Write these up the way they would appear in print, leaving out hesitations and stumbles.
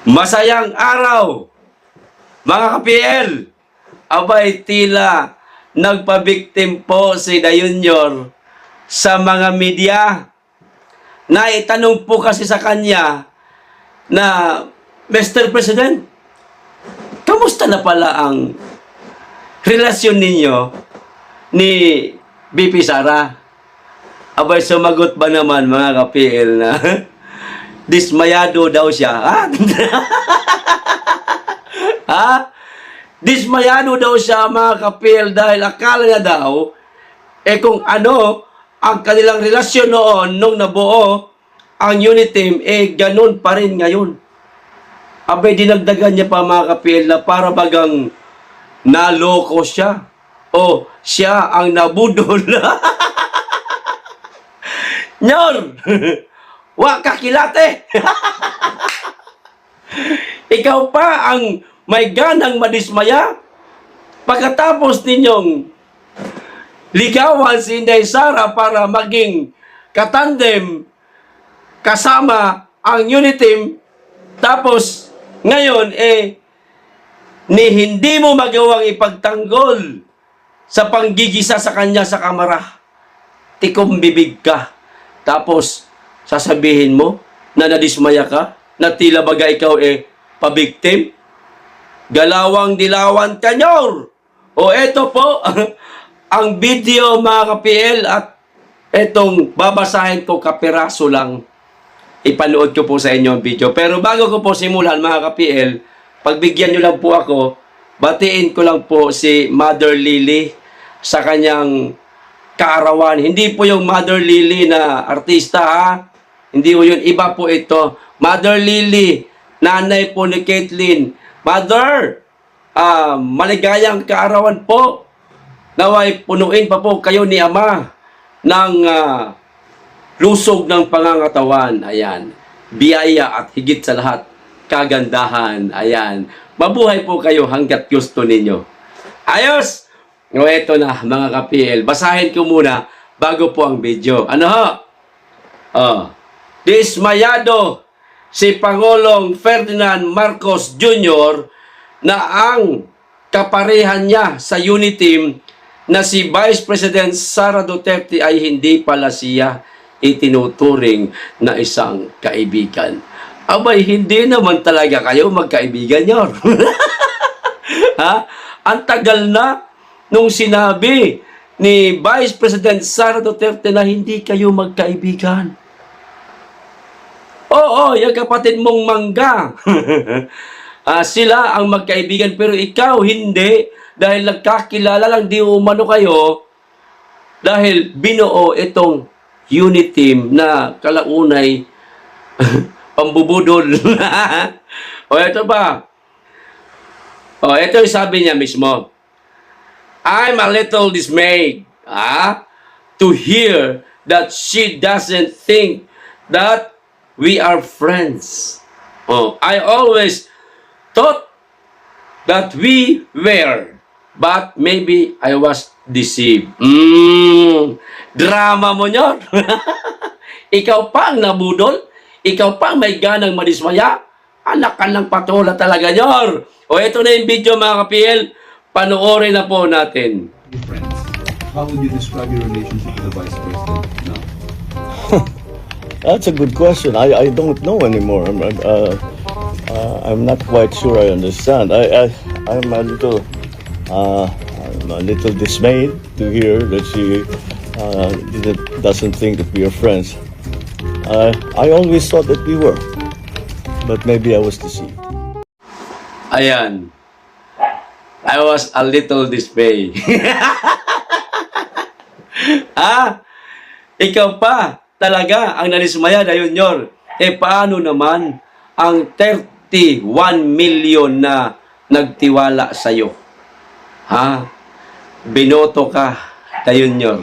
Masayang araw, mga ka-PL. Abay, tila nagpabiktim po si Dayunyor sa mga media. Naitanong po kasi sa kanya na, Mr. President, kamusta na pala ang relasyon ninyo ni BP Sara? Abay, sumagot ba naman mga ka-PL na dismayado daw siya? Ha? Ha? Dismayado daw siya mga ka-PL dahil akala niya daw kung ano ang kanilang relasyon noon nung nabuo ang unit team, ganun pa rin ngayon. Abay, dinagdagan niya pa mga ka-PL na para bagang naloko siya o siya ang nabudol. Nyor! Wa kakilate! Ikaw pa ang may ganang madismaya pagkatapos ninyong ligawan si Inday Sara para maging katandem kasama ang unit team, tapos ngayon ni hindi mo magawang ipagtanggol sa panggigisa sa kanya sa kamara. Tikom bibig ka. Tapos sasabihin mo na nadismaya ka, na tila baga ikaw pabiktim. Galawang dilawan kanyor. O eto po ang video mga ka-PL, at etong babasahin ko kapiraso lang. Ipanood ko po sa inyo ang video. Pero bago ko po simulan mga ka-PL, pagbigyan nyo lang po ako, batiin ko lang po si Mother Lily sa kanyang kaarawan. Hindi po yung Mother Lily na artista, ha? Hindi po yun. Iba po ito. Mother Lily, nanay po ni Caitlyn. Mother, maligayang kaarawan po. Naway punuin pa po kayo ni Ama ng lusog ng pangangatawan. Ayan. Biyaya at higit sa lahat, kagandahan. Ayan. Mabuhay po kayo hanggat gusto ninyo. Ayos! O eto na mga ka-PL. Basahin ko muna bago po ang video. Ano ho? Dismayado si Pangulong Ferdinand Marcos Jr. na ang kaparehan niya sa unit team na si Vice President Sara Duterte ay hindi pala siya itinuturing na isang kaibigan. Abay, hindi naman talaga kayo magkaibigan, Yor. Ha? Ang tagal na nung sinabi ni Vice President Sara Duterte na hindi kayo magkaibigan. Oo, yung kapatid mong mangga. Sila ang magkaibigan pero ikaw hindi, dahil nagkakilala lang di umano kayo dahil binuo itong unit team na kalaunay pambubudol. O ito ba? O ito yung sabi niya mismo. I'm a little dismayed to hear that she doesn't think that we are friends. I always thought that we were, but maybe I was deceived. Drama mo nyo. Ikaw pa ang nabudol. Ikaw pa ang may ganang madismaya. Anak ka ng patola talaga, Nyor. O ito na yung video mga ka-PL. Panoorin na po natin. How would you describe your relationship with the Vice President now? That's a good question. I don't know anymore. I'm not quite sure I understand. I'm a little dismayed to hear that she doesn't think that we are friends. I always thought that we were, but maybe I was deceived. Ayan. I was a little dismayed. Ikaw pa talaga ang nanismaya, Dayunyor. Paano naman ang 31 million na nagtiwala sa'yo? Binoto ka, Dayunyor.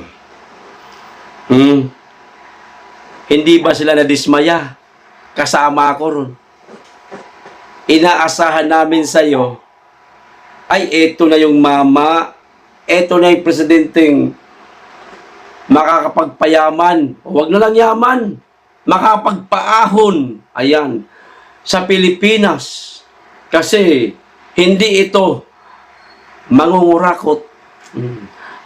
Hindi ba sila nadismaya? Kasama ako ron. Inaasahan namin sa'yo, ay eto na yung mama, eto na yung presidenteng makakapagpayaman. Huwag na lang yaman. Makapagpaahon. Ayan. sa Pilipinas. Kasi hindi ito mangungurakot.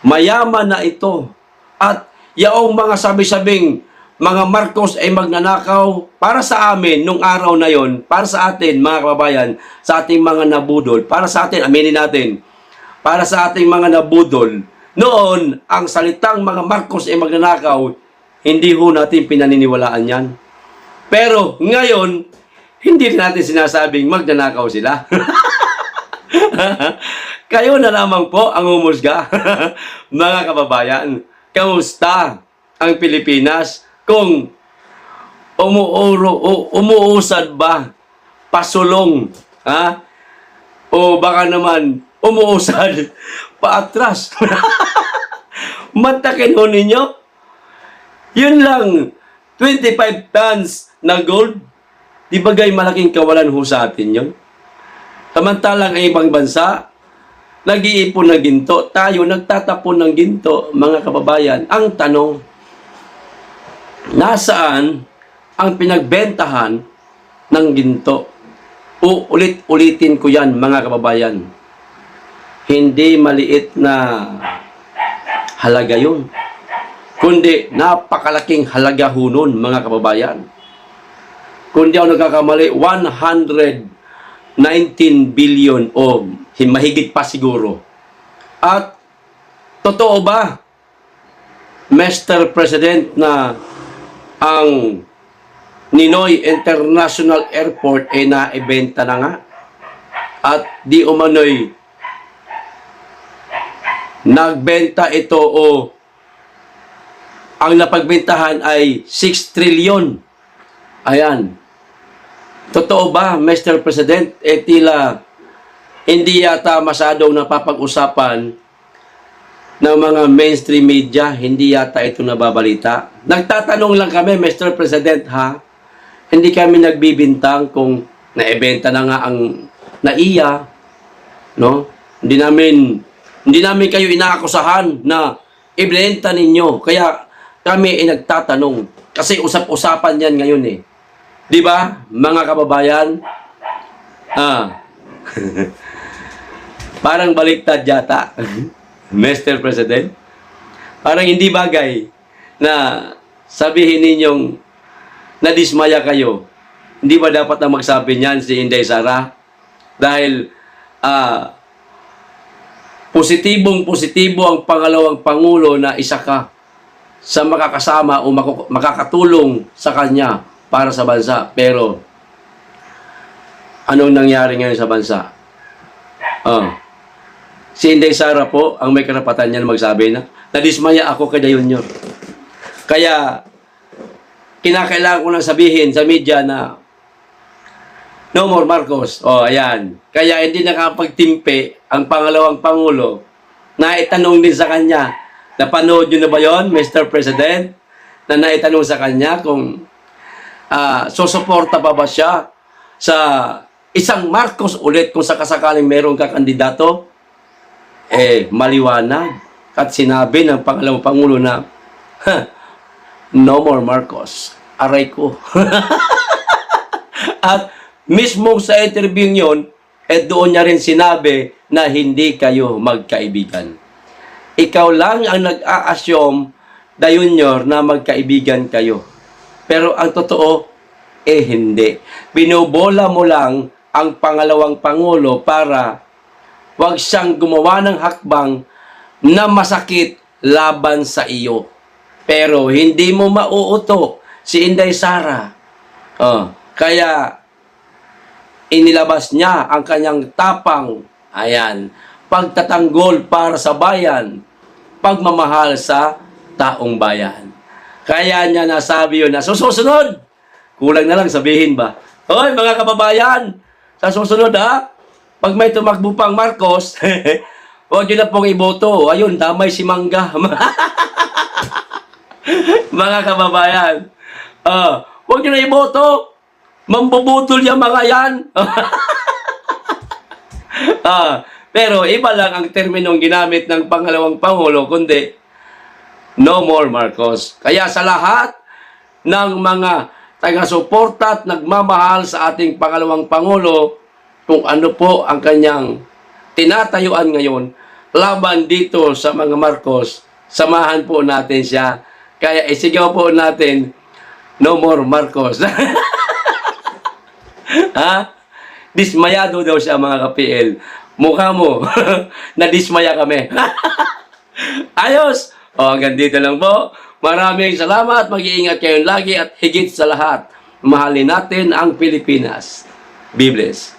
Mayaman na ito. At yaong mga sabi-sabing mga Marcos ay magnanakaw para sa amin nung araw na yon, para sa atin mga kababayan, sa ating mga nabudol, para sa atin, aminin natin, para sa ating mga nabudol, noon ang salitang mga Marcos ay magnanakaw, hindi ho natin pinaniniwalaan yan. Pero ngayon, hindi rin natin sinasabing magnanakaw sila. Kayo na lamang po ang humusga, mga kababayan. Kamusta ang Pilipinas? Kung umuusad ba, pasulong, ha? O baka naman umuusad paatras. Matakin ho ninyo? Yun lang, 25 tons na gold. Di bagay malaking kawalan ho sa atin yun? Samantalang ay ibang bansa, nag-iipon ng ginto. Tayo nagtatapon ng ginto, mga kababayan. Ang tanong, nasaan ang pinagbentahan ng ginto? Ulit-ulitin ko yan, mga kababayan. Hindi maliit na halaga yun. Kundi napakalaking halaga ho nun, mga kababayan. Kundi ako nagkakamali, 119 billion o mahigit pa siguro. At totoo ba, Mr. President, na ang Ninoy International Airport ay naibenta na nga? At di umano'y nagbenta ito o ang napagbentahan ay 6 trillion. Ayan. Totoo ba, Mr. President? Tila hindi yata masyadong napapag-usapan ng mga mainstream media, hindi yata ito nababalita. Nagtatanong lang kami, Mr. President, ha? Hindi kami nagbibintang kung naibenta na nga ang NAIA, no? Hindi namin kayo inaakusahan na ibenta ninyo. Kaya kami ay nagtatanong. Kasi usap-usapan yan ngayon eh. Di ba, mga kababayan? Parang baliktad yata. Mr. President, parang hindi bagay na sabihin ninyong nadismaya kayo. Hindi ba dapat na magsabi niyan si Inday Sara? Dahil positibo ang pangalawang Pangulo na isa ka sa makakasama o makakatulong sa kanya para sa bansa. Pero anong nangyari ngayon sa bansa? Si Inday Sara po, ang may karapatan niya na magsabi na, nadismaya ako kay Junior. Kaya, kinakailangan ko lang sabihin sa media na, no more Marcos. Ayan. Kaya hindi nakapagtimpe ang pangalawang Pangulo na itanong din sa kanya, napanood nyo na ba yun, Mr. President? Na naitanong sa kanya kung susuporta pa ba siya sa isang Marcos ulit kung sakasakaling meron ka kandidato? Maliwanag at sinabi ng pangalawang Pangulo na no more Marcos, aray ko. At mismo sa interview yun, doon niya rin sinabi na hindi kayo magkaibigan. Ikaw lang ang nag-a-assume, Junior, na magkaibigan kayo. Pero ang totoo, hindi. Binubola mo lang ang pangalawang Pangulo para wag siyang gumawa ng hakbang na masakit laban sa iyo. Pero hindi mo mauuto si Inday Sara. Kaya inilabas niya ang kanyang tapang, ayan, pagtatanggol para sa bayan, pagmamahal sa taong bayan. Kaya niya nasabi yun na susunod. Kulang na lang sabihin ba? Hoy mga kababayan, sa susunod ha, pag may tumakbo pang Marcos, huwag nyo na pong iboto. Ayun, damay si Mangga. Mga kababayan, huwag nyo na iboto. Mambubutol yung mga yan. Pero iba lang ang terminong ginamit ng pangalawang Pangulo, kundi no more Marcos. Kaya sa lahat ng mga taga-suporta at nagmamahal sa ating pangalawang Pangulo kung ano po ang kanyang tinatayuan ngayon laban dito sa mga Marcos. Samahan po natin siya. Kaya isigaw po natin, no more Marcos. Ha? Dismayado daw siya mga ka-PL. Mukha mo, nadismaya kami. Ayos! O, hanggang dito lang po. Maraming salamat. Mag-iingat kayong lagi at higit sa lahat, mahalin natin ang Pilipinas. Be blessed.